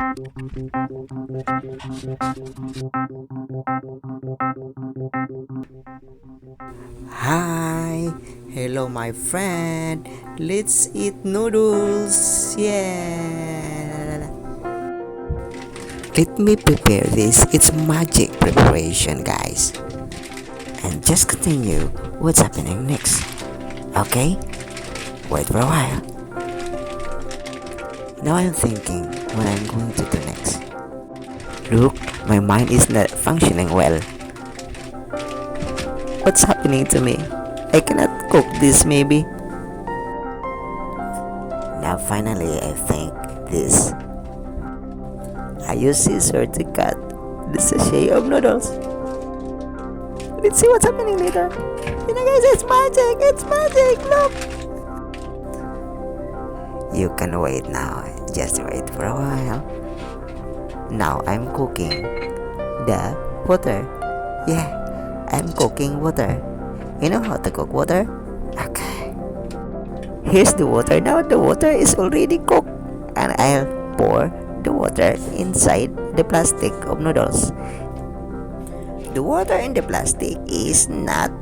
Hi, hello my friend. Let's eat noodles. Yeah. Let me prepare this. It's magic preparation, guys. And just continue what's happening next. Okay? Wait for a while. Now I'm thinking what I'm going to do next. Look, my mind is not functioning well. What's happening to me? I cannot cook this maybe. Now finally I think this. I use scissors to cut the sachet of noodles. Let's see what's happening later. You know guys, it's magic! It's magic! Look! You can wait now. Just wait for a while. Now I'm cooking the water. Yeah, I'm cooking water. You know how to cook water? Okay. Here's the water. Now the water is already cooked. And I'll pour the water inside the plastic of noodles. The water in the plastic is not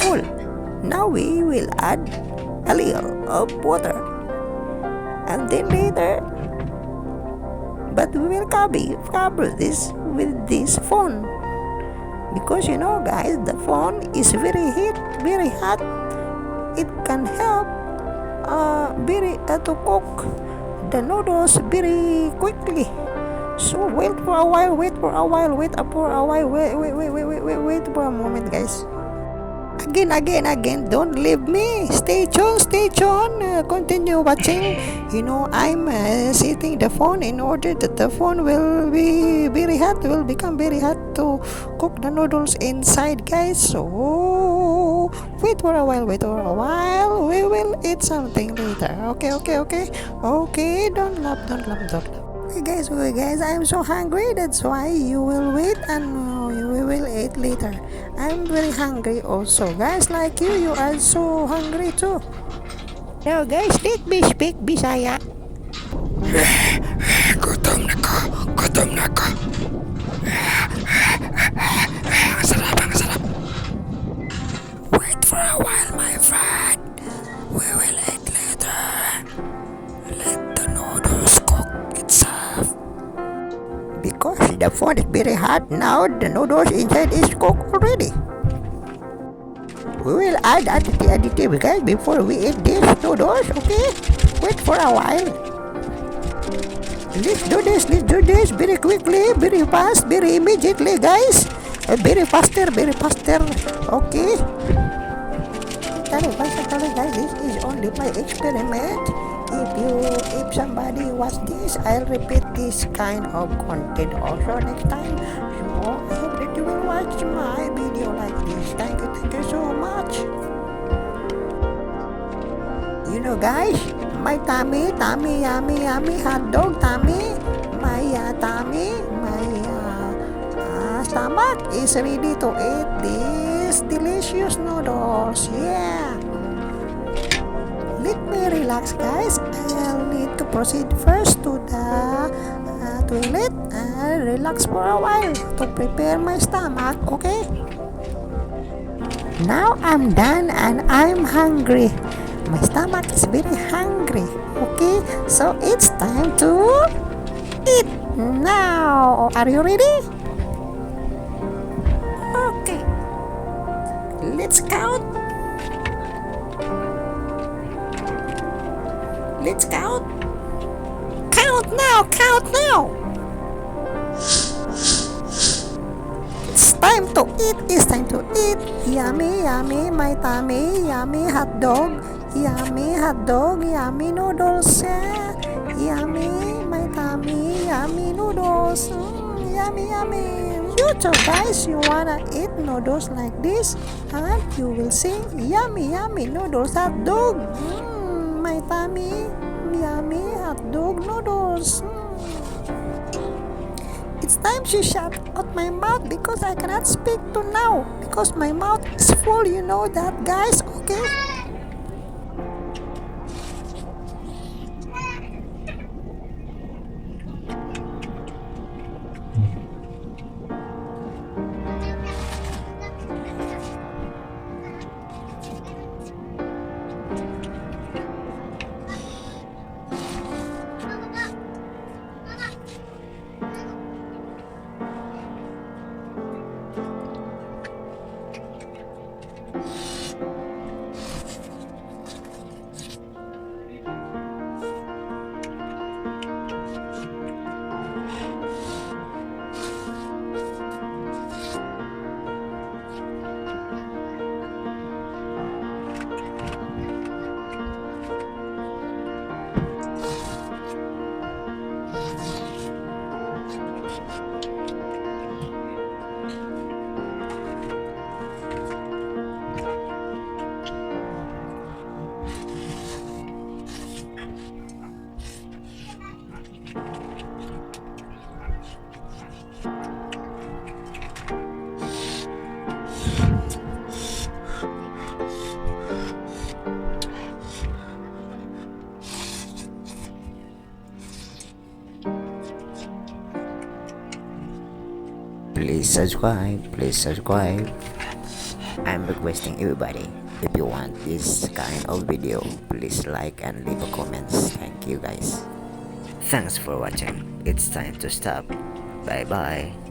full. Now we will add a little of water. And then later, but we will cover this with this phone. Because you know guys, the phone is very hot. It can help to cook the noodles very quickly. So wait for a while, wait for a moment guys. Again, don't leave me. Stay tuned, continue watching. You know, I'm setting the phone in order that the phone will be very hot, will become very hot to cook the noodles inside, guys. So wait for a while, we will eat something later. Okay, don't laugh. Okay guys, I'm so hungry. That's why you will wait and we will eat later. I'm very hungry also. Guys, like you are so hungry too. Now guys, let me speak Bisaya. Gutom na ko. Ang sarap. Wait for a while, my friend. We will eat later. Let the noodles cook itself. Because the phone is very hot now, the noodles inside is cooked already. We will add additive guys before we eat these noodles, okay? Wait for a while. Let's do this very quickly, very fast, very immediately guys. Very faster. Okay. Sorry guys, this is only my experiment. If somebody watch this, I'll repeat this kind of content also next time. So I hope that you will watch my video like this. Thank you so much. You know guys, my tummy yummy hot dog tummy, my stomach is ready to eat these delicious noodles. Yeah. Let me relax guys. I'll need to proceed first to the toilet and relax for a while to prepare my stomach, okay? Now I'm done and I'm hungry. My stomach is very hungry, okay? So it's time to eat now. Are you ready? Okay. Let's count. Count now. It's time to eat. Yummy, my tummy. Yummy hot dog, yummy noodles. Yeah. Yummy, my tummy. Yummy noodles. Yummy. You too, guys. You wanna eat noodles like this? And you will sing yummy noodles hot dog. My tummy, yummy hot dog noodles. It's time to shut out my mouth because I cannot speak to now because my mouth is full. You know that, guys. Okay. Please subscribe, please subscribe. I'm requesting everybody, if you want this kind of video, please like and leave a comments. Thank you guys. Thanks for watching. It's time to stop. Bye bye.